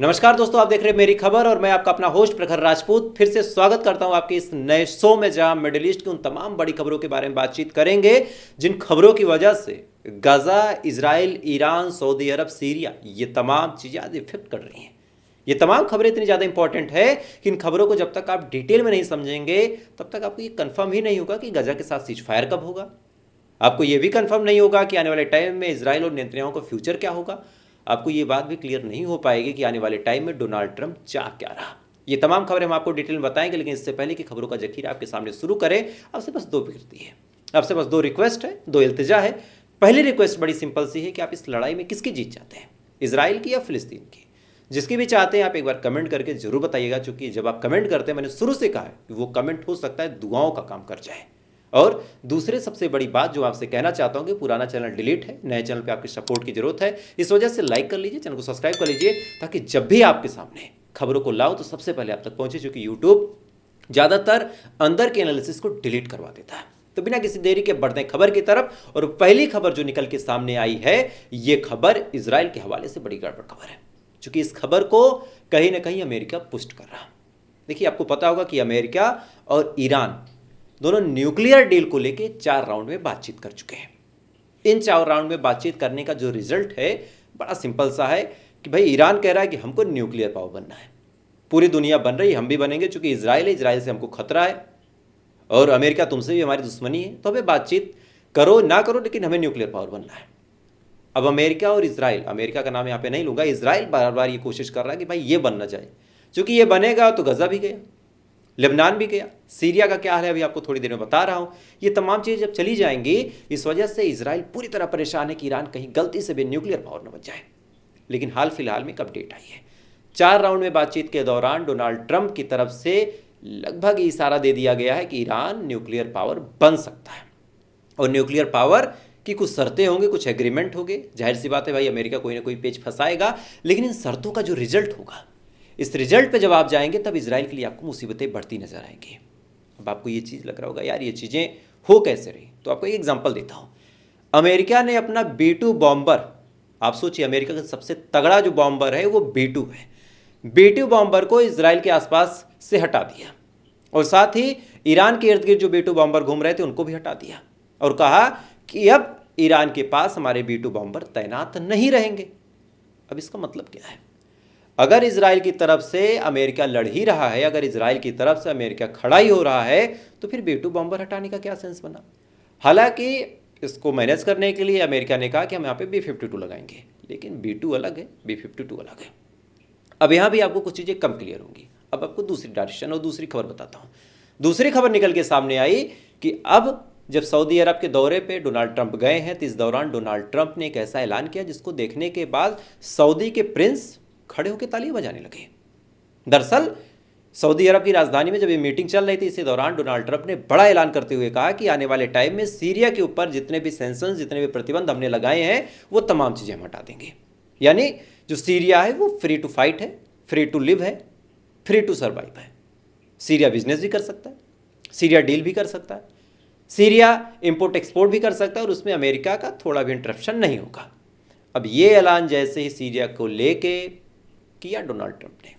नमस्कार दोस्तों, आप देख रहे हैं मेरी खबर और मैं आपका अपना होस्ट प्रखर राजपूत फिर से स्वागत करता हूं आपके इस नए शो में, जहां मिडिल ईस्ट की उन तमाम बड़ी खबरों के बारे में बातचीत करेंगे जिन खबरों की वजह से गाजा, इजराइल, ईरान, सऊदी अरब, सीरिया ये तमाम चीज़ें आज इफेक्ट कर रही हैं। ये तमाम खबरें इतनी ज़्यादा इंपॉर्टेंट है कि इन खबरों को जब तक आप डिटेल में नहीं समझेंगे तब तक आपको ये कंफर्म ही नहीं होगा कि गाजा के साथ सीज फायर कब होगा। आपको ये भी कंफर्म नहीं होगा कि आने वाले टाइम में इजराइल और नेतन्याहू का फ्यूचर क्या होगा। आपको ये बात भी क्लियर नहीं हो पाएगी कि आने वाले टाइम में डोनाल्ड ट्रंप चाह क्या रहा। ये तमाम खबरें हम आपको डिटेल में बताएंगे, लेकिन इससे पहले कि खबरों का जखीरा आपके सामने शुरू करें, आपसे बस दो विनती है, आपसे बस दो रिक्वेस्ट है, दो इल्तिजा है। पहली रिक्वेस्ट बड़ी सिंपल सी है कि आप इस लड़ाई में किसकी जीत चाहते हैं, इजराइल की या फिलिस्तीन की। जिसकी भी चाहते हैं आप एक बार कमेंट करके जरूर बताइएगा, क्योंकि जब आप कमेंट करते हैं, मैंने शुरू से कहा है कि वो कमेंट हो सकता है दुआओं का काम कर जाए। और दूसरे सबसे बड़ी बात जो आपसे कहना चाहता हूं कि पुराना चैनल डिलीट है, नए चैनल पे आपकी सपोर्ट की जरूरत है। इस वजह से लाइक कर लीजिए, चैनल को सब्सक्राइब कर लीजिए, ताकि जब भी आपके सामने खबरों को लाओ तो सबसे पहले आप तक पहुंचे, क्योंकि यूट्यूब ज़्यादातर अंदर के एनालिसिस को डिलीट करवा देता है। तो बिना किसी देरी के बढ़ते हैं खबर की तरफ। और पहली खबर जो निकल के सामने आई है, ये खबर इजराइल के हवाले से बड़ी गड़बड़ खबर है, क्योंकि इस खबर को कहीं ना कहीं अमेरिका पुष्ट कर रहा। देखिए, आपको पता होगा कि अमेरिका और ईरान दोनों न्यूक्लियर डील को लेके 4 राउंड में बातचीत कर चुके हैं। इन 4 राउंड में बातचीत करने का जो रिजल्ट है बड़ा सिंपल सा है कि भाई ईरान कह रहा है कि हमको न्यूक्लियर पावर बनना है, पूरी दुनिया बन रही, हम भी बनेंगे, चूंकि इजराइल है, इजराइल से हमको खतरा है और अमेरिका तुमसे भी हमारी दुश्मनी है, तो हमें बातचीत करो ना करो, लेकिन हमें न्यूक्लियर पावर बनना है। अब अमेरिका और इजराइल, अमेरिका का नाम यहाँ पे नहीं लूंगा, इजराइल बार बार ये कोशिश कर रहा है कि भाई ये बनना चाहिए, चूंकि ये बनेगा तो गजा भी गया, लेबनान भी गया, सीरिया का क्या हाल है अभी आपको थोड़ी देर में बता रहा हूं। ये तमाम चीज़ें जब चली जाएंगी, इस वजह से इजराइल पूरी तरह परेशान है कि ईरान कहीं गलती से भी न्यूक्लियर पावर न बन जाए। लेकिन हाल फिलहाल में एक अपडेट आई है, 4 राउंड में बातचीत के दौरान डोनाल्ड ट्रंप की तरफ से लगभग इशारा दे दिया गया है कि ईरान न्यूक्लियर पावर बन सकता है। और न्यूक्लियर पावर की कुछ शर्तें होंगी, कुछ एग्रीमेंट होंगे। जाहिर सी बात है भाई, अमेरिका कोई ना कोई पेच फंसाएगा, लेकिन इन शर्तों का जो रिजल्ट होगा, इस रिजल्ट पे जब आप जाएंगे तब इजराइल के लिए आपको मुसीबतें बढ़ती नजर आएंगी। अब आपको ये चीज़ लग रहा होगा यार ये चीज़ें हो कैसे रही, तो आपको एक एग्जांपल देता हूँ। अमेरिका ने अपना B2 बॉम्बर, आप सोचिए अमेरिका का सबसे तगड़ा जो बॉम्बर है वो B2 है, B2 बॉम्बर को इजराइल के आसपास से हटा दिया, और साथ ही ईरान के इर्द गिर्द जो B2 बॉम्बर घूम रहे थे उनको भी हटा दिया, और कहा कि अब ईरान के पास हमारे B2 बॉम्बर तैनात नहीं रहेंगे। अब इसका मतलब क्या है? अगर इजराइल की तरफ से अमेरिका लड़ ही रहा है, अगर इजराइल की तरफ से अमेरिका खड़ा ही हो रहा है, तो फिर B2 बॉम्बर हटाने का क्या सेंस बना? हालांकि इसको मैनेज करने के लिए अमेरिका ने कहा कि हम यहाँ पे B52 लगाएंगे, लेकिन B2 अलग है, B52 अलग है। अब यहाँ भी आपको कुछ चीज़ें कम क्लियर होंगी। अब आपको दूसरी डायरेक्शन और दूसरी खबर बताता हूँ। दूसरी खबर निकल के सामने आई कि अब जब सऊदी अरब के दौरे पे डोनाल्ड ट्रंप गए हैं, तो इस दौरान डोनाल्ड ट्रंप ने एक ऐसा ऐलान किया जिसको देखने के बाद सऊदी के प्रिंस खड़े होकर तालियां बजाने लगे। दरअसल सऊदी अरब की राजधानी में जब ये मीटिंग चल रही थी, इसी दौरान डोनाल्ड ट्रंप ने बड़ा ऐलान करते हुए कहा कि आने वाले टाइम में सीरिया के ऊपर जितने भी सैंक्शंस, जितने भी प्रतिबंध हमने लगाए हैं, वो तमाम चीज़ें हम हटा देंगे। यानी जो सीरिया है वो फ्री टू फाइट है, फ्री टू लिव है, फ्री टू सर्वाइव है। सीरिया बिजनेस भी कर सकता है, सीरिया डील भी कर सकता है, सीरिया इंपोर्ट एक्सपोर्ट भी कर सकता है, और उसमें अमेरिका का थोड़ा भी इंटरप्शन नहीं होगा। अब ये ऐलान जैसे ही सीरिया को लेके किया डोनाल्ड ट्रंप ने,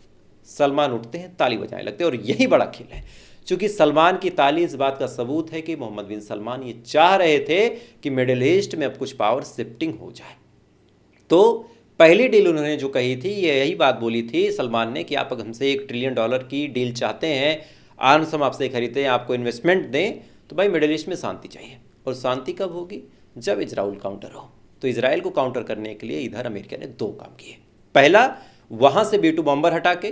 सलमान उठते हैं, ताली बजाने लगते हैं, और यही बड़ा खेल है, क्योंकि सलमान की ताली इस बात का सबूत है कि मोहम्मद बिन सलमान ये चाह रहे थे कि मिडिल ईस्ट में अब कुछ पावर शिफ्टिंग हो जाए। तो पहली डील उन्होंने जो कही थी, ये यही बात बोली थी सलमान ने कि आप हमसे $1 ट्रिलियन की डील चाहते हैं, आर्म्स हम आपसे खरीदते हैं, आपको इन्वेस्टमेंट दें, तो भाई मिडिल ईस्ट में शांति चाहिए। और शांति कब होगी? जब इजराइल काउंटर हो। तो इजराइल को काउंटर करने के लिए इधर अमेरिका ने 2 काम किए। पहला, वहाँ से B2 बॉम्बर हटा के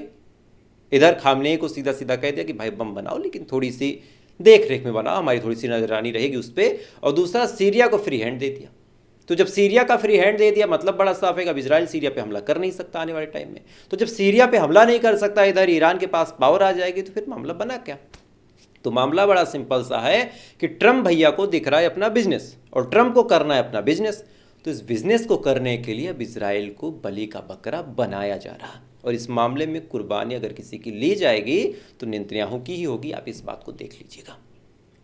इधर खामनेई को सीधा सीधा कह दिया कि भाई बम बनाओ, लेकिन थोड़ी सी देख रेख में बनाओ, हमारी थोड़ी सी नजरानी रहेगी उस पर। और दूसरा, सीरिया को फ्री हैंड दे दिया। तो जब सीरिया का फ्री हैंड दे दिया, मतलब बड़ा साफ है कि अब इजराइल सीरिया पे हमला कर नहीं सकता आने वाले टाइम में। तो जब सीरिया पे हमला नहीं कर सकता, इधर ईरान के पास पावर आ जाएगी, तो फिर मामला बना क्या? तो मामला बड़ा सिंपल सा है कि ट्रंप भैया को दिख रहा है अपना बिजनेस, और ट्रंप को करना है अपना बिजनेस। तो इस बिजनेस को करने के लिए अब इजराइल को बलि का बकरा बनाया जा रहा है, और इस मामले में कुर्बानी अगर किसी की ली जाएगी तो नेतन्याहू की ही होगी। आप इस बात को देख लीजिएगा।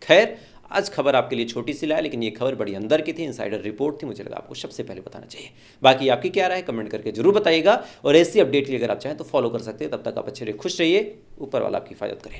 खैर, आज खबर आपके लिए छोटी सी लाए, लेकिन ये खबर बड़ी अंदर की थी, इनसाइडर रिपोर्ट थी, मुझे लगा आपको सबसे पहले बताना चाहिए। बाकी आपकी क्या राय है कमेंट करके जरूर बताइएगा, और ऐसी अपडेट के लिए अगर आप चाहें तो फॉलो कर सकते हैं। तब तक आप अच्छे रहिए, खुश रहिए, ऊपर वाला आपकी हिफाजत करे।